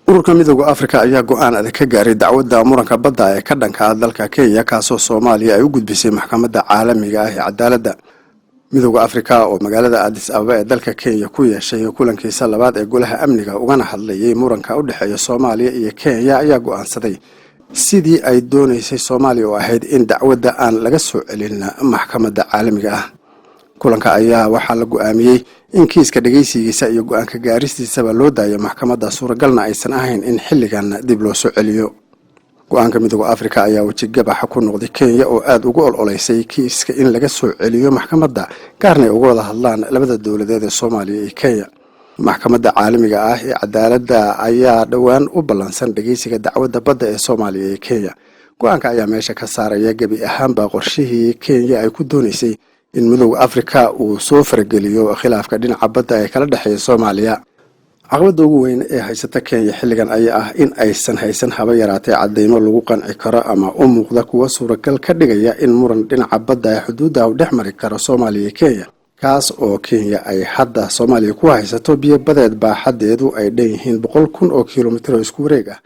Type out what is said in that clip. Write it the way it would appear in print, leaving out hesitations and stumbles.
ururka midowga Afrika ayaa go'aan adag ka gaaray dacwadda muranka badda ee ka dhanka ah dalka Kenya kaasoo Soomaaliya ay u gudbisay maxkamadda caalamiga ah ee cadaaladda. midowga Afrika oo magaalada Addis Ababa ee dalka Kenya ku yeeshay kulankiisa labaad ee golaha amniga ugana hadlayay muranka u dhexeeya Soomaaliya iyo Kenya ayaa go'aansaday sidii ay doonaysay Soomaaliya oo ahayd in dacwadda aan laga soo celin maxkamadda caalamiga ah. kulanka ayaa waxaa la go'aamiyay in kiiska dhageysigiisa iyo go'aanka gaaristiisaba loo daayo maxkamadda suuragalna aysan ahayn in xilligan dib loo soo celiyo. go'aanka midowga Afrika ayaa wajigabaxa ku noqday Kenya oo aad ugu ololeysay kiiska in laga soo celiyo maxkamadda gaarnay uga wada hadlaan labada dawladeed ee Soomaaliya iyo Kenya. maxkamadda caalamiga ah ee cadaaladda ayaa dhawaan u ballansan dhageysiga dacwadda badda ee Soomaaliya iyo Kenya. go'aanka ayaa meesha ka saaraya gabi ahaanba qorshihii Kenya ay ku doonaysay in midowga Afrika uu soo farageliyo khilaafka dhinaca badda ee kala dhaxeeya Soomaaliya. caqabadda ugu weyn ee haysata Kenya xilligan ayaa ah in aysan haysan haba yaraatee cadeymo lagu qanci karo ama u muuqda kuwa suuragal ka dhigaya in muran dhinaca badda ee xuduudda u dhex mari karo Soomaaliya iyo Kenya, kaas oo Kenya ay hadda Soomaaliya ku haysato biyo badeed baaxadeedu ay dhan yihiin 100,000 oo kiiloomitir isku wareeg ah.